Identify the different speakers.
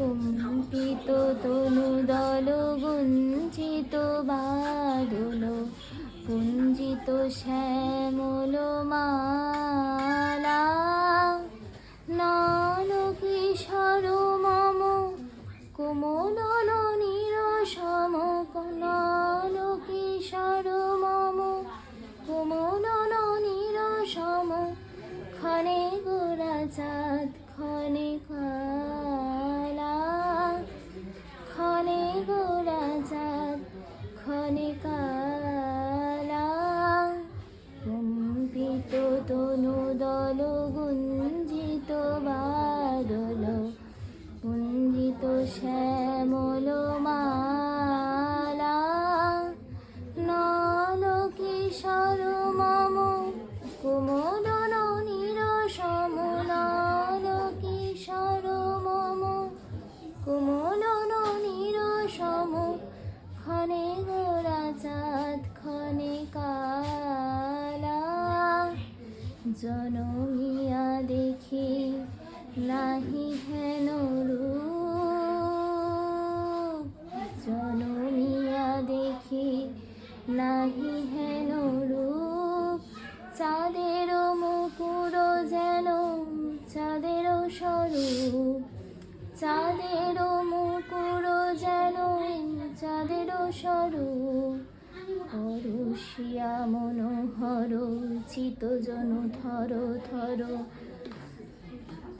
Speaker 1: কম্পিত তনু দল গুঞ্জিত বাদল পুঞ্জিত শ্যামল মালা নল কিশোর মম কোমল নিরসম নল কিশোর মম কোমল নিরসম ক্ষণে গোরা চাঁদ ক্ষণে কালা ক্ষণে গোরা চাঁদ ক্ষণে কালা কম্পিত তনু দল গুঞ্জিত বাদল পুঞ্জিত শ্যামল মালা নল কিশোর মম কোমল নিরসম নল কিশোর মম কোমল নিরসম ক্ষণে গোরা চাঁদ ক্ষণে কালা জনমিয়া দেখি নাহি হেন রূপ জনমিয়া দেখি নাহি হেন রূপ চাঁদের মুকুর যেন চাঁদের স্বরূপ চাঁদের মুকুর যেন চাঁদের স্বরূপ পরশিয়া মনোহর চিত জন থর থর